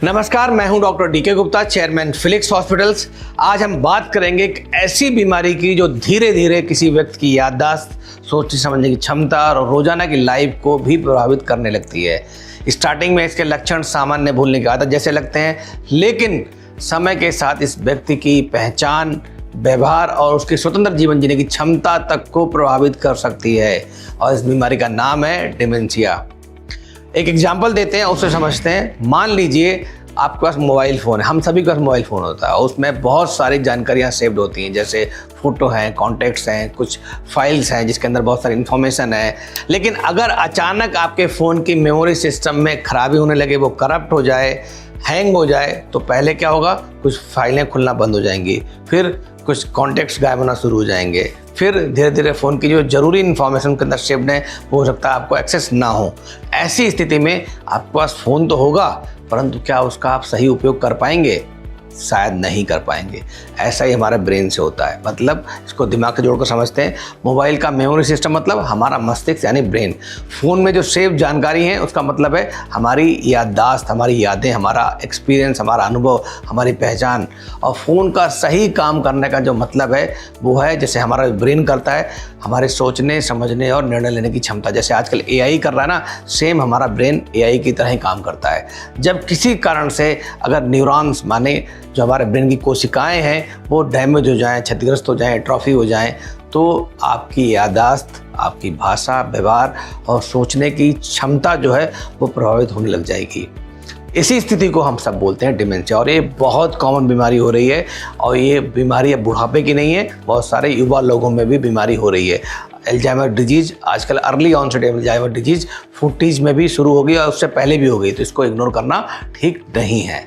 नमस्कार, मैं हूं doctor D K Gupta, chairman Felix hospitals. आज हम बात करेंगे एक ऐसी बीमारी की जो धीरे धीरे किसी व्यक्ति की याददाश्त, सोचने समझने की क्षमता और रोजाना की लाइफ को भी प्रभावित करने लगती है। स्टार्टिंग में इसके लक्षण सामान्य भूलने की आदत जैसे लगते हैं, लेकिन समय के साथ इस व्यक्ति की पहचान, व्यवहार और उसके स्वतंत्र जीवन जीने की क्षमता तक को प्रभावित कर सकती है। और इस बीमारी का नाम है डिमेंशिया। एक एग्जाम्पल देते हैं, उससे समझते हैं। मान लीजिए आपके पास मोबाइल फ़ोन है, हम सभी के पास मोबाइल फ़ोन होता है। उसमें बहुत सारी जानकारियाँ सेव्ड होती हैं, जैसे फ़ोटो हैं, कॉन्टैक्ट्स हैं, कुछ फाइल्स हैं जिसके अंदर बहुत सारी इन्फॉर्मेशन है। लेकिन अगर अचानक आपके फ़ोन की मेमोरी सिस्टम में खराबी होने लगे, वो करप्ट हो जाए, हैंग हो जाए, तो पहले क्या होगा? कुछ फाइलें खुलना बंद हो जाएंगी, फिर कुछ कॉन्टैक्ट्स गायब होना शुरू हो जाएंगे, फिर धीरे धीरे फ़ोन की जो ज़रूरी इन्फॉर्मेशन के अंदर सेव्ड है वो हो सकता है आपको एक्सेस ना हो। ऐसी स्थिति में आपके पास फ़ोन तो होगा, परंतु क्या उसका आप सही उपयोग कर पाएंगे? शायद नहीं कर पाएंगे। ऐसा ही हमारे ब्रेन से होता है। मतलब इसको दिमाग से जोड़कर समझते हैं। मोबाइल का मेमोरी सिस्टम मतलब हमारा मस्तिष्क यानी ब्रेन। फ़ोन में जो सेव जानकारी है उसका मतलब है हमारी याददाश्त, हमारी यादें, हमारा एक्सपीरियंस, हमारा अनुभव, हमारी पहचान। और फ़ोन का सही काम करने का जो मतलब है वो है, जैसे हमारा ब्रेन करता है, हमारे सोचने, समझने और निर्णय लेने की क्षमता। जैसे आजकल AI कर रहा है ना, सेम हमारा ब्रेन AI की तरह ही काम करता है। जब किसी कारण से अगर न्यूरॉन्स माने जो हमारे ब्रेन की कोशिकाएं हैं वो डैमेज हो जाएं, क्षतिग्रस्त हो जाएं, एट्रोफी हो जाएं, तो आपकी याददाश्त, आपकी भाषा, व्यवहार और सोचने की क्षमता जो है वो प्रभावित होने लग जाएगी। इसी स्थिति को हम सब बोलते हैं डिमेंशिया। और ये बहुत कॉमन बीमारी हो रही है। और ये बीमारी अब बुढ़ापे की नहीं है, बहुत सारे युवा लोगों में भी बीमारी हो रही है। अल्जाइमर डिजीज़ आजकल early onset Alzheimer disease 40s में भी शुरू हो गई और उससे पहले भी हो गई, तो इसको इग्नोर करना ठीक नहीं है।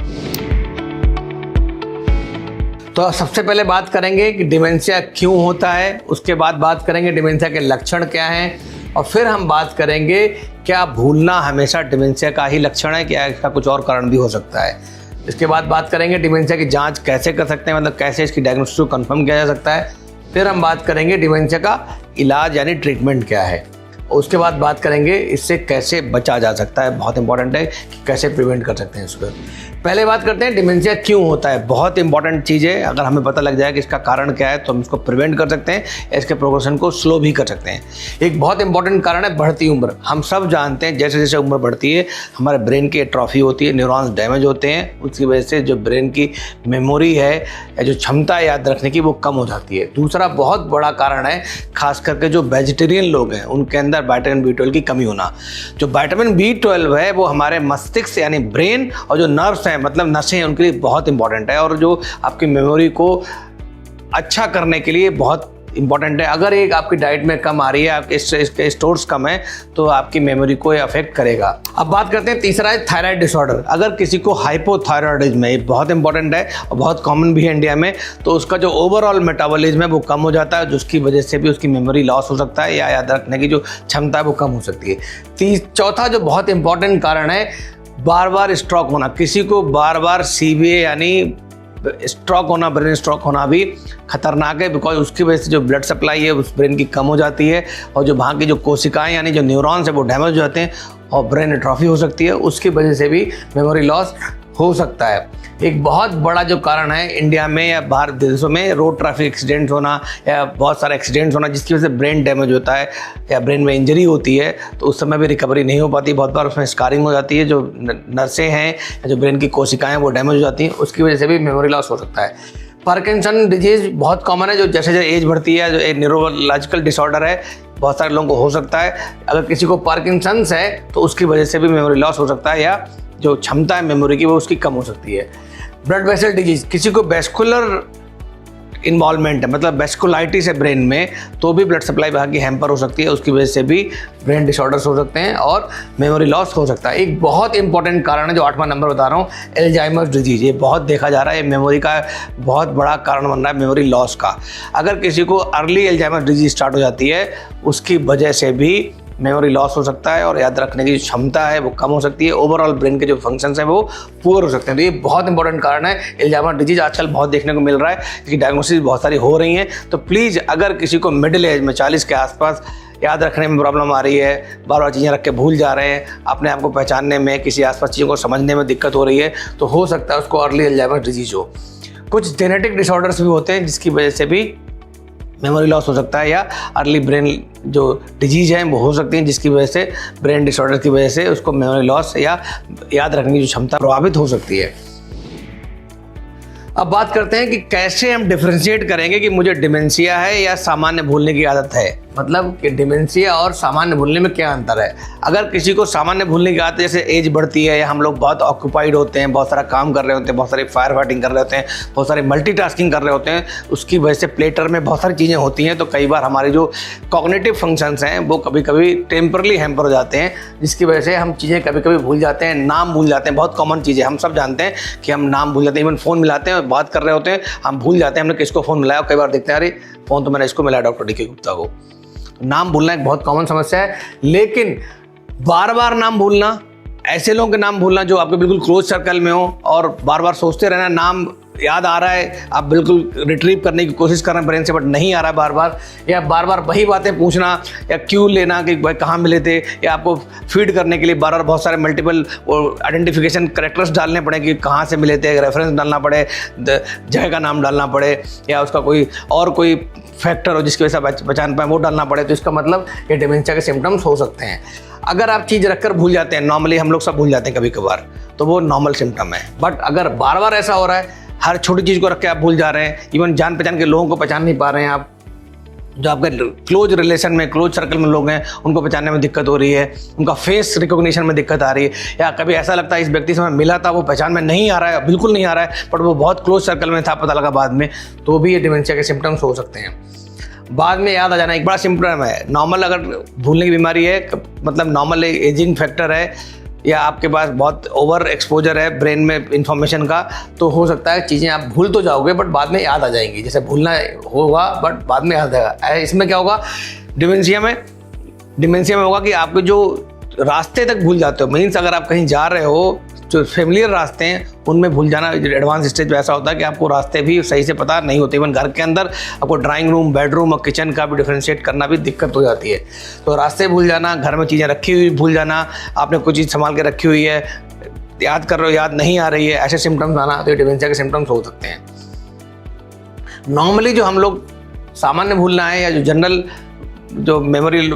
तो सबसे पहले बात करेंगे कि डिमेंशिया क्यों होता है, उसके बाद बात करेंगे डिमेंशिया के लक्षण क्या हैं, और फिर हम बात करेंगे क्या भूलना हमेशा डिमेंशिया का ही लक्षण है, क्या इसका कुछ और कारण भी हो सकता है। इसके बाद बात करेंगे डिमेंशिया की जांच कैसे कर सकते हैं, मतलब कैसे इसकी डायग्नोसिस को कंफर्म किया जा सकता है। फिर हम बात करेंगे डिमेंशिया का इलाज यानी ट्रीटमेंट क्या है। उसके बाद बात करेंगे इससे कैसे बचा जा सकता है। बहुत इंपॉर्टेंट है कि कैसे प्रिवेंट कर सकते हैं इसको। पहले बात करते हैं डिमेंशिया क्यों होता है। बहुत इंपॉर्टेंट चीज़ है। अगर हमें पता लग जाए कि इसका कारण क्या है तो हम इसको प्रिवेंट कर सकते हैं, इसके प्रोग्रेशन को स्लो भी कर सकते हैं। एक बहुत इंपॉर्टेंट कारण है बढ़ती उम्र। हम सब जानते हैं जैसे जैसे उम्र बढ़ती है हमारे ब्रेन की एट्रोफी होती है, न्यूरॉन्स डैमेज होते हैं, उसकी वजह से जो ब्रेन की मेमोरी है या जो क्षमता है याद रखने की वो कम हो जाती है। दूसरा बहुत बड़ा कारण है, खास करके जो वेजिटेरियन लोग हैं उनके अंदर विटामिन B12 की कमी होना। जो विटामिन B12 है वो हमारे मस्तिष्क यानी ब्रेन और जो नर्व्स हैं मतलब नसें हैं उनके लिए बहुत इंपॉर्टेंट है, और जो आपकी मेमोरी को अच्छा करने के लिए बहुत इंपॉर्टेंट है। अगर एक आपकी डाइट में कम आ रही है, आपके इसके स्टोर्स कम है, तो आपकी मेमोरी को अफेक्ट करेगा। अब बात करते हैं तीसरा है थायराइड डिसऑर्डर। अगर किसी को हाइपोथायराइडिज्म है, ये बहुत इंपॉर्टेंट है और बहुत कॉमन भी है इंडिया में, तो उसका जो ओवरऑल मेटाबॉलिज्म है वो कम हो जाता है, जिसकी वजह से भी उसकी मेमोरी लॉस हो सकता है या याद रखने की जो क्षमता है वो कम हो सकती है। चौथा जो बहुत इंपॉर्टेंट कारण है, बार बार स्ट्रोक होना। किसी को बार बार CVA यानी स्ट्रोक होना, ब्रेन स्ट्रोक होना भी खतरनाक है, बिकॉज उसकी वजह से जो ब्लड सप्लाई है उस ब्रेन की कम हो जाती है और जो वहाँ की जो कोशिकाएं यानी जो न्यूरॉन्स है वो डैमेज हो जाते हैं और ब्रेन एट्रोफी हो सकती है। उसकी वजह से भी मेमोरी लॉस हो सकता है। एक बहुत बड़ा जो कारण है इंडिया में या बाहर देशों में, रोड ट्रैफिक एक्सीडेंट्स होना या बहुत सारे एक्सीडेंट्स होना जिसकी वजह से ब्रेन डैमेज होता है या ब्रेन में इंजरी होती है, तो उस समय भी रिकवरी नहीं हो पाती। बहुत बार उसमें स्कारिंग हो जाती है, जो नर्सें हैं या जो ब्रेन की कोशिकाएं वो डैमेज हो जाती हैं, उसकी वजह से भी मेमोरी लॉस हो सकता है। पार्किंसन डिजीज़ बहुत कॉमन है, जो जैसे जैसे एज बढ़ती है, जो एक न्यूरोलॉजिकल डिसऑर्डर है, बहुत सारे लोगों को हो सकता है। अगर किसी को पार्किंसंस है तो उसकी वजह से भी मेमोरी लॉस हो सकता है या जो क्षमता है मेमोरी की वो उसकी कम हो सकती है। ब्लड वेसल डिजीज, किसी को वेस्कुलर इन्वॉल्वमेंट है, मतलब वेस्कुलाइटिस है ब्रेन में, तो भी ब्लड सप्लाई वहाँ की हैम्पर हो सकती है, उसकी वजह से भी ब्रेन डिसऑर्डर्स हो सकते हैं और मेमोरी लॉस हो सकता है। एक बहुत इंपॉर्टेंट कारण है जो 8वां नंबर बता रहा हूँ, अल्जाइमर डिजीज। ये बहुत देखा जा रहा है, ये मेमोरी का बहुत बड़ा कारण बन रहा है मेमोरी लॉस का। अगर किसी को अर्ली अल्जाइमर डिजीज स्टार्ट हो जाती है उसकी वजह से भी मेमोरी लॉस हो सकता है और याद रखने की जो क्षमता है वो कम हो सकती है। ओवरऑल ब्रेन के जो फंक्शंस हैं वो पुअर हो सकते हैं। तो ये बहुत इंपॉर्टेंट कारण है। अल्जाइमर डिजीज आजकल बहुत देखने को मिल रहा है, इसकी डायग्नोसिस बहुत सारी हो रही हैं। तो प्लीज़ अगर किसी को मिडिल एज में 40 के आसपास याद रखने में प्रॉब्लम आ रही है, बार बार चीज़ें रख के भूल जा रहे हैं, अपने आप को पहचानने में, किसी आसपास चीज़ों को समझने में दिक्कत हो रही है, तो हो सकता है उसको अर्ली अल्जाइमर डिजीज हो। कुछ जेनेटिक डिसऑर्डर्स भी होते हैं जिसकी वजह से भी मेमोरी लॉस हो सकता है, या अर्ली ब्रेन जो डिजीज है वो हो सकती है जिसकी वजह से, ब्रेन डिसऑर्डर की वजह से उसको मेमोरी लॉस या याद रखने की जो क्षमता प्रभावित हो सकती है। अब बात करते हैं कि कैसे हम डिफरेंशिएट करेंगे कि मुझे डिमेंशिया है या सामान्य भूलने की आदत है। मतलब कि डिमेंशिया और सामान्य भूलने में क्या अंतर है। अगर किसी को सामान्य भूलने की आदत, जैसे एज बढ़ती है या हम लोग बहुत ऑक्यूपाइड होते हैं, बहुत सारा काम कर रहे होते हैं, बहुत सारी फायर फाइटिंग कर रहे होते हैं, बहुत सारे मल्टीटास्किंग कर रहे होते हैं, उसकी वजह से प्लेटर में बहुत सारी चीज़ें होती हैं, तो कई बार हमारे जो कॉग्निटिव फंक्शंस हैं वो कभी कभी टेम्परली हैम्पर हो जाते हैं, जिसकी वजह से हम चीज़ें कभी कभी भूल जाते हैं, नाम भूल जाते हैं। बहुत कॉमन चीज़ है, हम सब जानते हैं कि हम नाम भूल जाते हैं। इवन फ़ोन मिलाते हैं, बात कर रहे होते हैं, हम भूल जाते हैं हमने किसको फ़ोन मिलाया। कई बार देखते हैं अरे फ़ोन तो मैंने इसको मिलाया, डॉक्टर डी के गुप्ता को। नाम भूलना एक बहुत कॉमन समस्या है, लेकिन बार बार नाम भूलना, ऐसे लोगों के नाम भूलना जो आपके बिल्कुल क्लोज सर्कल में हो और बार बार सोचते रहना, नाम याद आ रहा है, आप बिल्कुल रिट्रीव करने की कोशिश कर रहे हैं ब्रेन से, बट नहीं आ रहा है बार बार, या बार बार वही बातें पूछना या क्यों लेना कि भाई कहाँ मिले थे, या आपको फीड करने के लिए बार बार बहुत सारे मल्टीपल आइडेंटिफिकेशन करेक्टर्स डालने पड़े कि कहाँ से मिले थे, रेफरेंस डालना पड़े, जगह का नाम डालना पड़े, या उसका कोई फैक्टर हो जिसकी वजह से पहचान पाए वो डालना पड़े, तो इसका मतलब ये डिमेंशिया के सिम्टम्स हो सकते हैं। अगर आप चीज़ रखकर भूल जाते हैं, नॉर्मली हम लोग सब भूल जाते हैं कभी कभार, तो वो नॉर्मल सिम्टम है। बट अगर बार बार ऐसा हो रहा है, हर छोटी चीज़ को रख के आप भूल जा रहे हैं, इवन जान पहचान के लोगों को पहचान नहीं पा रहे हैं आप, जो आपके क्लोज रिलेशन में, क्लोज सर्कल में लोग हैं, उनको पहचानने में दिक्कत हो रही है, उनका फेस रिकॉग्निशन में दिक्कत आ रही है, या कभी ऐसा लगता है इस व्यक्ति से मैं मिला था, वो पहचान में नहीं आ रहा है, बिल्कुल नहीं आ रहा है, बट वो बहुत क्लोज सर्कल में था, पता लगा बाद में, तो भी ये डिमेंशिया के सिम्टम्स हो सकते हैं। बाद में याद आ जाना एक बड़ा सिम्टम है। नॉर्मल अगर भूलने की बीमारी है, मतलब नॉर्मल एजिंग फैक्टर है, या आपके पास बहुत ओवर एक्सपोजर है ब्रेन में इंफॉर्मेशन का, तो हो सकता है चीज़ें आप भूल तो जाओगे बट बाद में याद आ जाएंगी। जैसे भूलना होगा बट बाद में याद आएगा। इसमें क्या होगा, डिमेंशिया में होगा कि आपके जो रास्ते तक भूल जाते हो। मीन्स अगर आप कहीं जा रहे हो, जो फेमिलियर रास्ते हैं उनमें भूल जाना एडवांस स्टेज पे ऐसा होता है कि आपको रास्ते भी सही से पता नहीं होते। इवन घर के अंदर आपको ड्राइंग रूम, बेडरूम और किचन का भी डिफरेंशिएट करना भी दिक्कत हो जाती है। तो रास्ते भूल जाना, घर में चीज़ें रखी हुई भूल जाना, आपने कोई चीज़ संभाल के रखी हुई है, याद कर रहे हो याद नहीं आ रही है, ऐसे सिम्टम्स आना, तो ये डिमेंशिया के सिम्टम्स हो सकते हैं। नॉर्मली जो हम लोग सामान्य भूलना है या जो जनरल जो मेमोरी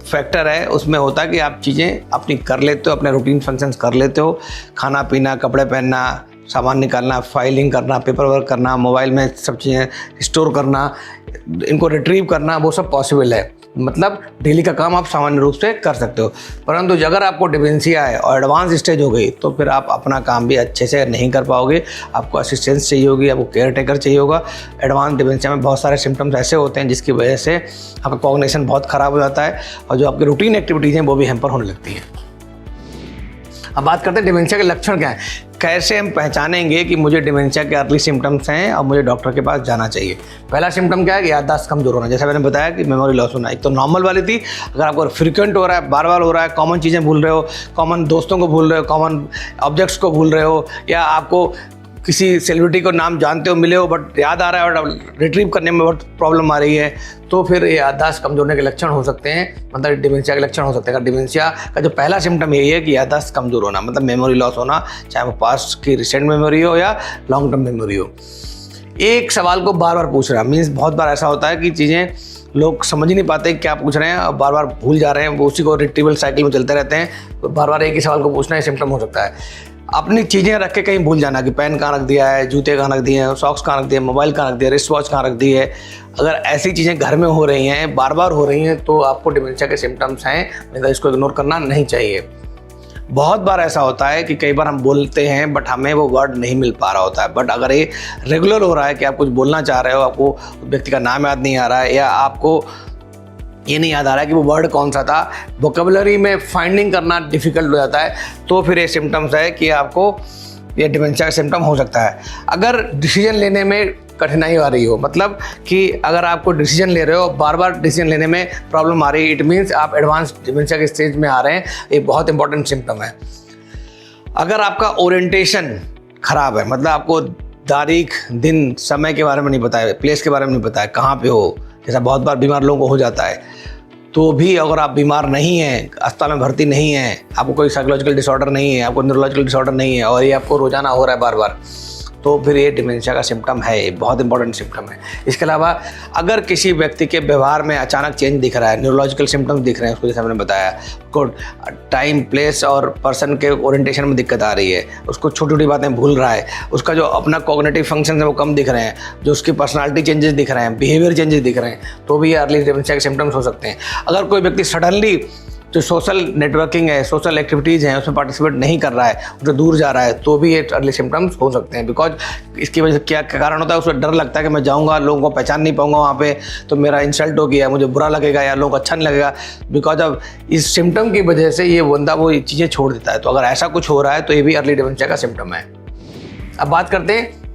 फैक्टर है उसमें होता है कि आप चीज़ें अपनी कर लेते हो, अपने रूटीन फंक्शंस कर लेते हो, खाना पीना, कपड़े पहनना, सामान निकालना, फाइलिंग करना, पेपर वर्क करना, मोबाइल में सब चीज़ें स्टोर करना, इनको रिट्रीव करना, वो सब पॉसिबल है। मतलब डेली का काम आप सामान्य रूप से कर सकते हो। परंतु अगर आपको डिमेंशिया है और एडवांस स्टेज हो गई तो फिर आप अपना काम भी अच्छे से नहीं कर पाओगे, आपको असिस्टेंस चाहिए होगी, आपको केयर टेकर चाहिए होगा। एडवांस डिमेंशिया में बहुत सारे सिम्टम्स ऐसे होते हैं जिसकी वजह से आपका कॉग्निशन बहुत ख़राब हो जाता है और जो आपकी रूटीन एक्टिविटीज़ हैं वो भी हैम्पर होने लगती हैं। अब बात करते हैं डिमेंशिया के लक्षण क्या हैं। कैसे हम पहचानेंगे कि मुझे डिमेंशिया के अर्ली सिम्टम्स हैं और मुझे डॉक्टर के पास जाना चाहिए। पहला सिम्टम क्या है कि याददाश्त कमजोर होना, जैसा मैंने बताया कि मेमोरी लॉस होना। एक तो नॉर्मल वाली थी, अगर आपको फ्रिक्वेंट हो रहा है, बार बार हो रहा है, कॉमन चीज़ें भूल रहे हो, कॉमन दोस्तों को भूल रहे हो, कॉमन ऑब्जेक्ट्स को भूल रहे हो, या आपको किसी सेलिब्रिटी को नाम जानते हो, मिले हो बट याद आ रहा है और रिट्रीव करने में बहुत प्रॉब्लम आ रही है, तो फिर ये याददाश्त कमजोर होने के लक्षण हो सकते हैं, मतलब डिमेंशिया के लक्षण हो सकते हैं। डिमेंशिया का जो पहला सिम्टम यही है कि याददाश्त कमजोर होना, मतलब मेमोरी लॉस होना, चाहे वो पास्ट की रिसेंट मेमोरी हो या लॉन्ग टर्म मेमोरी हो। एक सवाल को बार बार पूछ रहा, मीन्स बहुत बार ऐसा होता है कि चीज़ें लोग समझ ही नहीं पाते क्या पूछ रहे हैं और बार बार भूल जा रहे हैं, वो उसी को रिट्रीवल साइकिल में चलते रहते हैं, तो बार बार एक ही सवाल को पूछना है, सिम्टम हो सकता है। अपनी चीज़ें रख के कहीं भूल जाना कि पेन कहाँ रख दिया है, जूते कहाँ रख दिए हैं, सॉक्स कहाँ रख दिए, मोबाइल कहाँ रख दिया, रिस्ट वॉच कहाँ रख दी है। अगर ऐसी चीज़ें घर में हो रही हैं, बार बार हो रही हैं, तो आपको डिमेंशिया के सिम्टम्स हैं, मतलब इसको इग्नोर करना नहीं चाहिए। बहुत बार ऐसा होता है कि कई बार हम बोलते हैं बट हमें वो वर्ड नहीं मिल पा रहा होता है। बट अगर ये रेगुलर हो रहा है कि आप कुछ बोलना चाह रहे हो, आपको व्यक्ति का नाम याद नहीं आ रहा है या आपको ये नहीं याद आ रहा है कि वो वर्ड कौन सा था, वोकेबुलरी में फाइंडिंग करना डिफ़िकल्ट हो जाता है, तो फिर ये सिम्टम्स है कि आपको ये डिमेंशिया का सिम्टम हो सकता है। अगर डिसीजन लेने में कठिनाई आ रही हो, मतलब कि अगर आपको डिसीजन ले रहे हो, बार बार डिसीजन लेने में प्रॉब्लम आ रही है, इट मीन्स आप एडवांस डिमेंशिया के स्टेज में आ रहे हैं, ये बहुत इंपॉर्टेंट सिम्टम है। अगर आपका ओरिएंटेशन खराब है, मतलब आपको तारीख, दिन, समय के बारे में नहीं पता है, प्लेस के बारे में नहीं पता है, कहाँ पे हो, जैसा बहुत बार बीमार लोगों को हो जाता है, तो भी अगर आप बीमार नहीं हैं, अस्पताल में भर्ती नहीं हैं, आपको कोई साइकोलॉजिकल डिसऑर्डर नहीं है, आपको न्यूरोलॉजिकल डिसऑर्डर नहीं है और ये आपको रोजाना हो रहा है बार बार, तो फिर ये डिमेंशिया का सिम्टम है, ये बहुत इंपॉर्टेंट सिम्टम है। इसके अलावा अगर किसी व्यक्ति के व्यवहार में अचानक चेंज दिख रहा है, न्यूरोलॉजिकल सिम्टम्स दिख रहे हैं उसको, जैसे मैंने बताया, उसको टाइम, प्लेस और पर्सन के ओरिएंटेशन में दिक्कत आ रही है, उसको छोटी छोटी बातें भूल रहा है, उसका जो अपना कॉग्निटिव फंक्शन है वो कम दिख रहे हैं, जो उसकी पर्सनालिटी चेंजेस दिख रहे हैं, बिहेवियर चेंजेस दिख रहे हैं, तो भी ये अर्ली डिमेंशिया के सिम्टम्स हो सकते हैं। अगर कोई व्यक्ति सडनली जो सोशल नेटवर्किंग है, सोशल एक्टिविटीज़ हैं, उसमें पार्टिसिपेट नहीं कर रहा है, उससे दूर जा रहा है, तो भी ये अर्ली सिम्टम्स हो सकते हैं। बिकॉज इसकी वजह से क्या कारण होता है, उसको डर लगता है कि मैं जाऊंगा, लोगों को पहचान नहीं पाऊंगा वहाँ पे, तो मेरा इंसल्ट हो गया, मुझे बुरा लगेगा या लोगों को अच्छा नहीं लगेगा। बिकॉज अब इस सिम्टम की वजह से ये बंदा वो चीज़ें छोड़ देता है। तो अगर ऐसा कुछ हो रहा है तो ये भी अर्ली डिमेंशिया का सिम्टम है। अब बात करते हैं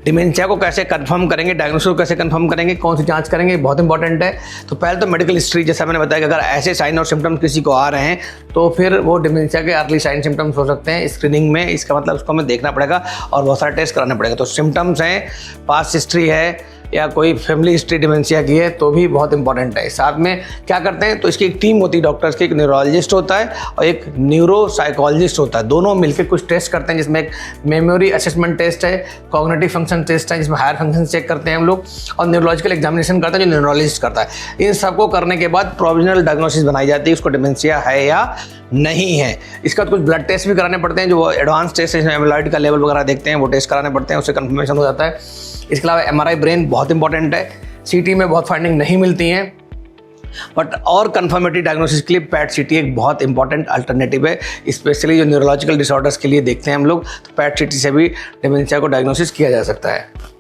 डिमेंशिया को कैसे कंफर्म करेंगे, डायग्नोसिस को कैसे कंफर्म करेंगे, कौन सी जांच करेंगे, बहुत इंपॉर्टेंट है। तो पहले तो मेडिकल हिस्ट्री, जैसा मैंने बताया कि अगर ऐसे साइन और सिम्टम्स किसी को आ रहे हैं तो फिर वो डिमेंशिया के अर्ली साइन सिम्टम्स हो सकते हैं स्क्रीनिंग में। इसका मतलब उसको हमें देखना पड़ेगा और बहुत सारे टेस्ट कराना पड़ेगा। तो सिम्टम्स हैं, पास्ट हिस्ट्री है या कोई फैमिली हिस्ट्री डिमेंशिया की है तो भी बहुत इंपॉर्टेंट है। साथ में क्या करते हैं, तो इसकी एक टीम होती है डॉक्टर्स की, एक न्यूरोलॉजिस्ट होता है और एक न्यूरो साइकोलॉजिस्ट होता है। दोनों मिलकर कुछ टेस्ट करते हैं, जिसमें एक मेमोरी असेसमेंट टेस्ट है, कॉग्निटिव फंक्शन टेस्ट है जिसमें हायर फंक्शन चेक करते हैं हम लोग, और न्यूरोलॉजिकल एग्जामिनेशन करते हैं जो न्यूरोलॉजिस्ट करता है। इन सबको करने के बाद प्रोविजनल डायग्नोसिस बनाई जाती है उसको डिमेंशिया है या नहीं है। इसका कुछ ब्लड टेस्ट भी कराने पड़ते हैं, जो एडवांस टेस्ट है जिसमें एमिलॉइड का लेवल वगैरह देखते हैं, वो टेस्ट कराने पड़ते हैं, उससे कंफर्मेशन हो जाता है। इसके अलावा एमआरआई ब्रेन बहुत इंपॉर्टेंट है, सीटी में बहुत फाइंडिंग नहीं मिलती हैं, बट और कंफर्मेटरी डायग्नोसिस के लिए पैट सीटी एक बहुत इंपॉर्टेंट अल्टरनेटिव है, स्पेशली जो न्यूरोलॉजिकल डिसऑर्डर्स के लिए देखते हैं हम लोग, तो पैट सीटी से भी डिमेंशिया को डायग्नोसिस किया जा सकता है।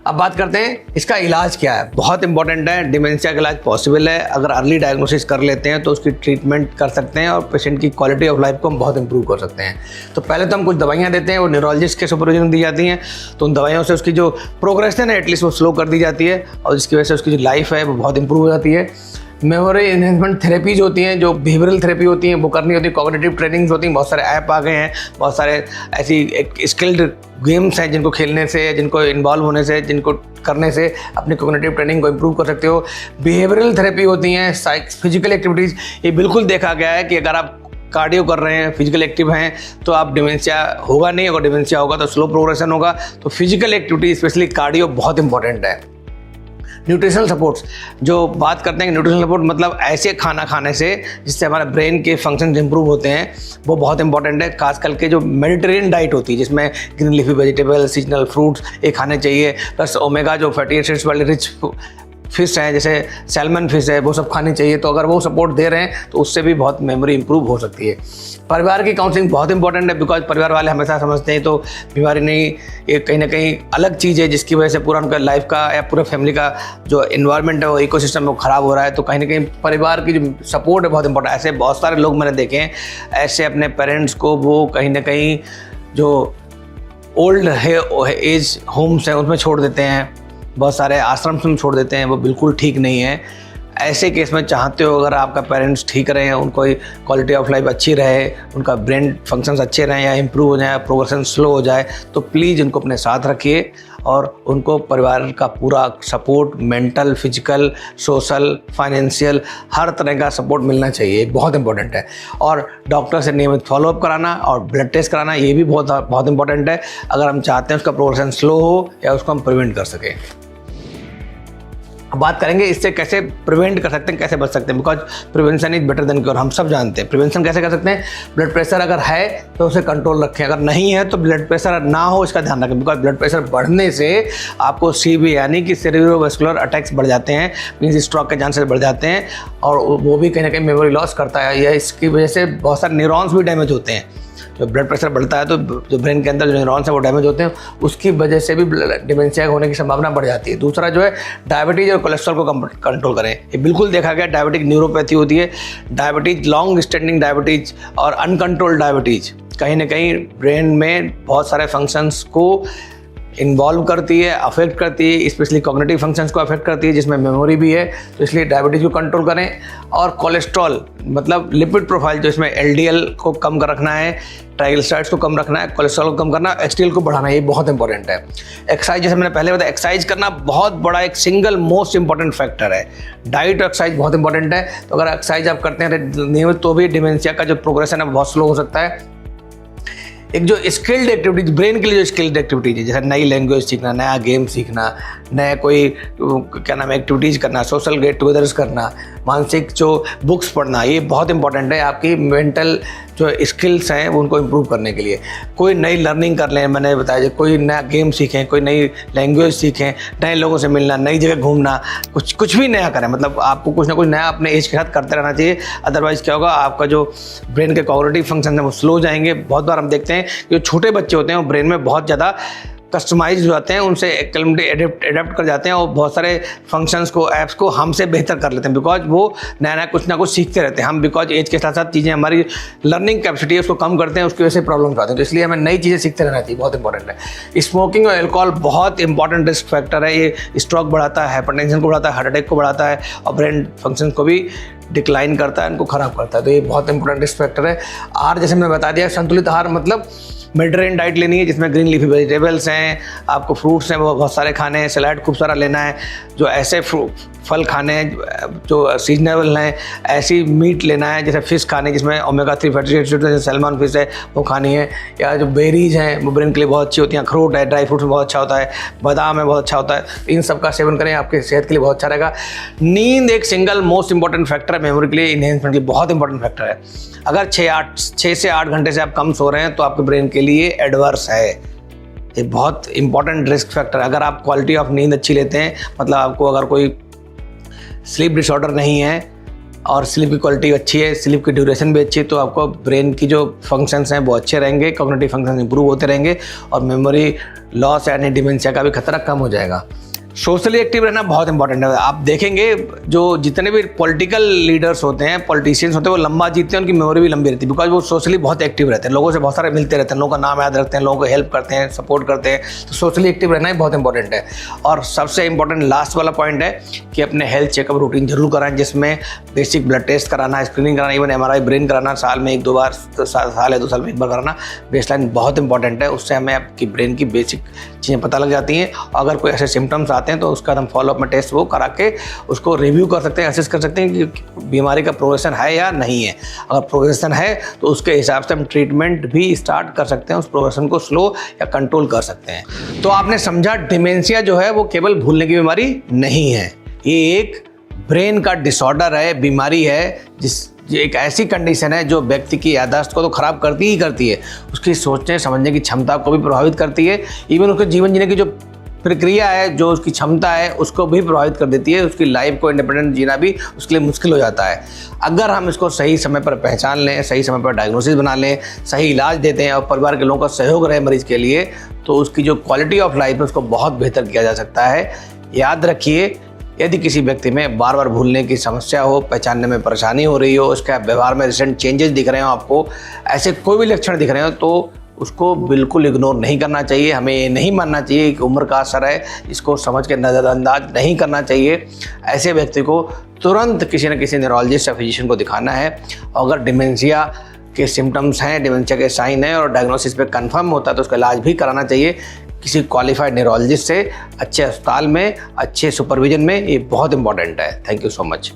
अब बात करते हैं इसका इलाज क्या है। बहुत इंपॉर्टेंट है, डिमेंशिया का इलाज पॉसिबल है। अगर अर्ली डायग्नोसिस कर लेते हैं तो उसकी ट्रीटमेंट कर सकते हैं और पेशेंट की क्वालिटी ऑफ लाइफ को हम बहुत इंप्रूव कर सकते हैं। तो पहले तो हम कुछ दवाइयाँ देते हैं, वो न्यूरोलॉजिस्ट के सुपरविजन दी जाती हैं, तो उन दवाइयों से उसकी जो प्रोग्रेशन है एटलीस्ट वो स्लो कर दी जाती है और जिसकी वजह से उसकी जो लाइफ है वो बहुत इंप्रूव हो जाती है। मेमोरी एनहेंसमेंट थेरेपीज होती हैं, जो बिहेवियरल थेरेपी होती हैं वो करनी होती है, कॉग्निटिव ट्रेनिंग्स होती हैं, बहुत सारे ऐप आ गए हैं, बहुत सारे ऐसी एक स्किल्ड गेम्स हैं जिनको खेलने से, जिनको इन्वॉल्व होने से, जिनको करने से अपनी कॉग्निटिव ट्रेनिंग को इम्प्रूव कर सकते हो। बिहेवियरल थेरेपी होती हैं, फिजिकल एक्टिविटीज़, ये बिल्कुल देखा गया है कि अगर आप कार्डियो कर रहे हैं, फिजिकल एक्टिव हैं, तो आप डिमेंशिया होगा नहीं, अगर डिमेंशिया होगा तो स्लो प्रोग्रेशन होगा। तो फिजिकल एक्टिविटी स्पेशली कार्डियो बहुत इंपॉर्टेंट है। न्यूट्रिशनल सपोर्ट्स, जो बात करते हैं न्यूट्रिशनल सपोर्ट मतलब ऐसे खाना खाने से जिससे हमारे ब्रेन के फंक्शंस इंप्रूव होते हैं, वो बहुत इंपॉर्टेंट है। खास करके जो मेडिटेरियन डाइट होती है जिसमें green leafy vegetable, seasonal fruits ये खाने चाहिए, प्लस ओमेगा जो फैटी एसिड्स वाले रिच फिश हैं जैसे सैल्मन फिश है वो सब खानी चाहिए। तो अगर वो सपोर्ट दे रहे हैं तो उससे भी बहुत मेमोरी इंप्रूव हो सकती है। परिवार की काउंसलिंग बहुत इंपॉर्टेंट है, बिकॉज परिवार वाले हमेशा समझते हैं तो बीमारी नहीं, ये कहीं ना कहीं अलग चीज़ है जिसकी वजह से पूरा उनका लाइफ का या पूरे फैमिली का जो इन्वायरमेंट है वो इकोसिस्टम वो ख़राब हो रहा है। तो कहीं ना कहीं परिवार की जो सपोर्ट है बहुत इंपॉर्टेंट। ऐसे बहुत सारे लोग मैंने देखे हैं, ऐसे अपने पेरेंट्स को वो कहीं ना कहीं जो ओल्ड एज होम्स हैं उसमें छोड़ देते हैं, बहुत सारे आश्रम में छोड़ देते हैं, वो बिल्कुल ठीक नहीं है। ऐसे केस में चाहते हो अगर आपका पेरेंट्स ठीक रहे, उनको क्वालिटी ऑफ लाइफ अच्छी रहे, उनका ब्रेन फंक्शंस अच्छे रहें या इंप्रूव हो जाए, प्रोग्रेशन स्लो हो जाए, तो प्लीज़ उनको अपने साथ रखिए और उनको परिवार का पूरा support, mental, physical, social, financial, हर तरह का सपोर्ट मिलना चाहिए, बहुत इंपॉर्टेंट है। और डॉक्टर से नियमित फॉलोअप कराना और ब्लड टेस्ट कराना ये भी बहुत इंपॉर्टेंट है, अगर हम चाहते हैं उसका प्रोग्रेशन स्लो हो या उसको हम प्रिवेंट कर सकें। बात करेंगे इससे कैसे प्रिवेंट कर सकते हैं, कैसे बच सकते हैं, because prevention is better than cure, हम सब जानते हैं। प्रिवेंशन कैसे कर सकते हैं, ब्लड प्रेशर अगर है तो उसे कंट्रोल रखें, अगर नहीं है तो ब्लड प्रेशर ना हो इसका ध्यान रखें, बिकॉज ब्लड प्रेशर बढ़ने से आपको सीबी यानी कि सेरेब्रोवास्कुलर अटैक्स बढ़ जाते हैं, मीन्स स्ट्रोक के चांसेस बढ़ जाते हैं और वो भी कहीं ना कहीं मेमोरी लॉस करता है। या इसकी वजह से बहुत सारे न्यूरॉन्स भी डैमेज होते हैं। जब ब्लड प्रेशर बढ़ता है तो जो ब्रेन के अंदर जो न्यूरॉन्स है वो डैमेज होते हैं, उसकी वजह से भी डिमेंशिया होने की संभावना बढ़ जाती है। दूसरा जो है डायबिटीज़ और कोलेस्ट्रॉल को कंट्रोल करें, ये बिल्कुल देखा गया। डायबिटिक न्यूरोपैथी होती है, डायबिटीज़, लॉन्ग स्टैंडिंग डायबिटीज़ और अनकंट्रोल्ड डायबिटीज़ कहीं ना कहीं ब्रेन में बहुत सारे फंक्शंस को इन्वॉल्व करती है, अफेक्ट करती है, स्पेशली कॉग्निटिव फंक्शंस को अफेक्ट करती है, जिसमें मेमोरी भी है। तो इसलिए डायबिटीज़ को कंट्रोल करें। और कोलेस्ट्रॉल मतलब लिपिड प्रोफाइल, जो इसमें एलडीएल को कम कर रखना है, ट्राइग्लिसराइड्स को कम रखना है, कोलेस्ट्रॉल को कम करना, एचडीएल को बढ़ाना है, ये बहुत इंपॉर्टेंट है। एक्सरसाइज, जैसे मैंने पहले बताया, एक्सरसाइज करना बहुत बड़ा एक सिंगल मोस्ट इंपॉर्टेंट फैक्टर है। डाइट और एक्सरसाइज बहुत इंपॉर्टेंट है। तो अगर एक्सरसाइज आप करते हैं नियमित तो भी डिमेंशिया का जो प्रोग्रेशन है बहुत स्लो हो सकता है। एक जो स्किल्ड एक्टिविटीज, ब्रेन के लिए जो स्किल्ड एक्टिविटीज है, जैसे नई लैंग्वेज सीखना, नया गेम सीखना, नया कोई क्या नाम है एक्टिविटीज़ करना, सोशल गेट टुगेदर्स करना, मानसिक जो बुक्स पढ़ना, ये बहुत इंपॉर्टेंट है आपकी मेंटल जो स्किल्स हैं वो उनको इम्प्रूव करने के लिए। कोई नई लर्निंग कर लें, मैंने बताया, कोई नया गेम सीखें, कोई नई लैंग्वेज सीखें, नए लोगों से मिलना, नई जगह घूमना, कुछ भी नया करें। मतलब आपको कुछ ना कुछ नया अपने एज के साथ करते रहना चाहिए। अदरवाइज़ क्या होगा, आपका जो ब्रेन के कॉग्निटिव फंक्शन है वो स्लो जाएंगे। बहुत बार हम देखते हैं जो छोटे बच्चे होते हैं वो ब्रेन में बहुत ज़्यादा कस्टमाइज हो जाते हैं, उनसे एडेप्ट कर जाते हैं और बहुत सारे फंक्शंस को, ऐप्स को हमसे बेहतर कर लेते हैं, बिकॉज वो नया नया कुछ ना कुछ सीखते रहते हैं। हम बिकॉज एज के साथ साथ चीज़ें, हमारी लर्निंग कैपेसिटी है उसको कम करते हैं, उसकी वजह से प्रॉब्लम्स आते हैं। तो इसलिए हमें नई चीज़ें सीखते रहना चाहिए, बहुत इंपॉर्टेंट है। स्मोकिंग और एल्कोहल बहुत इंपॉर्टेंट रिस्क फैक्टर है। ये स्ट्रोक बढ़ाता है, हाइपरटेंशन को बढ़ाता है, हार्ट अटैक को बढ़ाता है और ब्रेन फंक्शन को भी डिक्लाइन करता है, इनको ख़राब करता है। तो ये बहुत इंपॉर्टेंट रिस्क फैक्टर है। आहार, जैसे मैंने बता दिया, संतुलित आहार मतलब मेडिटेरियन डाइट लेनी है, जिसमें ग्रीन लीफी वेजिटेबल्स हैं, आपको फ्रूट्स हैं वो बहुत सारे खाने हैं, सलाद खूब सारा लेना है, जो ऐसे फल खाने हैं जो सीजनेबल हैं, ऐसी मीट लेना है, जैसे फ़िश खाने जिसमें ओमेगा 3 फैटी एसिड, जैसे सैल्मन फिश है वो खानी है, या जो बेरीज हैं वो ब्रेन के लिए बहुत अच्छी होती हैं, अखरोट है, ड्राई फ्रूट्स में बहुत अच्छा होता है, बादाम है बहुत अच्छा होता है, इन सब का सेवन करें, आपकी सेहत के लिए बहुत अच्छा रहेगा। नींद एक सिंगल मोस्ट इंपॉर्टेंट फैक्टर है मेमोरी के लिए, इन्हेंसमेंट के लिए बहुत इंपॉर्टेंट फैक्टर है। अगर 6 से 8 घंटे से आप कम सो रहे हैं तो आपके ब्रेन के लिए एडवर्स है, ये बहुत इंपॉर्टेंट रिस्क फैक्टर है। अगर आप क्वालिटी ऑफ नींद अच्छी लेते हैं, मतलब आपको अगर कोई स्लीप डिसऑर्डर नहीं है और स्लीप की क्वालिटी अच्छी है, स्लीप की ड्यूरेशन भी अच्छी है, तो आपको ब्रेन की जो फंक्शंस हैं वो अच्छे रहेंगे, कॉग्निटिव फंक्शंस इंप्रूव होते रहेंगे और मेमोरी लॉस यानी डिमेंशिया का भी खतरा कम हो जाएगा। सोशली एक्टिव रहना बहुत इंपॉर्टेंट है। आप देखेंगे जो जितने भी पॉलिटिकल लीडर्स होते हैं, पॉलिटिशियंस होते हैं, वो लंबा जीतते हैं, उनकी मेमोरी भी लंबी रहती है, बिकॉज वो सोशली बहुत एक्टिव रहते हैं, लोगों से बहुत सारे मिलते रहते हैं, लोगों का नाम याद रखते हैं, लोगों को हेल्प करते हैं, सपोर्ट करते हैं। तो सोशली एक्टिव रहना ही बहुत इंपॉर्टेंट है। और सबसे इंपॉर्टेंट लास्ट वाला पॉइंट है कि अपने हेल्थ चेकअप रूटीन जरूर कराएं, जिसमें बेसिक ब्लड टेस्ट कराना, स्क्रीनिंग कराना, इवन MRI ब्रेन कराना, साल में 1-2 बार, साल या 2 साल में 1 बार कराना, बेसलाइन बहुत इंपॉर्टेंट है। उससे हमें आपकी ब्रेन की बेसिक चीज़ें पता लग जाती हैं। अगर कोई ऐसे सिम्टम्स आते हैं तो उसका हम फॉलोअप में टेस्ट वो करा के उसको रिव्यू कर सकते हैं, असेस कर सकते हैं कि बीमारी का प्रोग्रेशन है या नहीं है। अगर प्रोग्रेशन है तो उसके हिसाब से हम ट्रीटमेंट भी स्टार्ट कर सकते हैं, उस प्रोग्रेशन को स्लो या कंट्रोल कर सकते हैं। तो आपने समझा, डिमेंशिया जो है वो केवल भूलने की बीमारी नहीं है, ये एक ब्रेन का डिसऑर्डर है, बीमारी है, ये एक ऐसी कंडीशन है जो व्यक्ति की याददाश्त को तो खराब करती ही करती है, उसकी सोचने समझने की क्षमता को भी प्रभावित करती है, इवन उसके जीवन जीने की जो प्रक्रिया है, जो उसकी क्षमता है, उसको भी प्रभावित कर देती है। उसकी लाइफ को इंडिपेंडेंट जीना भी उसके लिए मुश्किल हो जाता है। अगर हम इसको सही समय पर पहचान लें, सही समय पर डायग्नोसिस बना लें, सही इलाज देते हैं और परिवार के लोगों का सहयोग रहे मरीज के लिए, तो उसकी जो क्वालिटी ऑफ लाइफ है उसको बहुत बेहतर किया जा सकता है। याद रखिए, यदि किसी व्यक्ति में बार बार भूलने की समस्या हो, पहचानने में परेशानी हो रही हो, उसके व्यवहार में रिसेंट चेंजेस दिख रहे हो, आपको ऐसे कोई भी लक्षण दिख रहे हो, तो उसको बिल्कुल इग्नोर नहीं करना चाहिए। हमें ये नहीं मानना चाहिए कि उम्र का असर है, इसको समझ के नज़रअंदाज नहीं करना चाहिए। ऐसे व्यक्ति को तुरंत किसी न किसी न्यूरोलॉजिस्ट या फिजिशियन को दिखाना है। अगर डिमेंशिया के सिम्टम्स हैं, डिमेंशिया के साइन हैं और डायग्नोसिस पे कंफर्म होता है तो उसका इलाज भी कराना चाहिए किसी क्वालिफाइड न्यूरोलॉजिस्ट से, अच्छे अस्पताल में, अच्छे सुपरविजन में। ये बहुत इंपॉर्टेंट है। Thank you so much.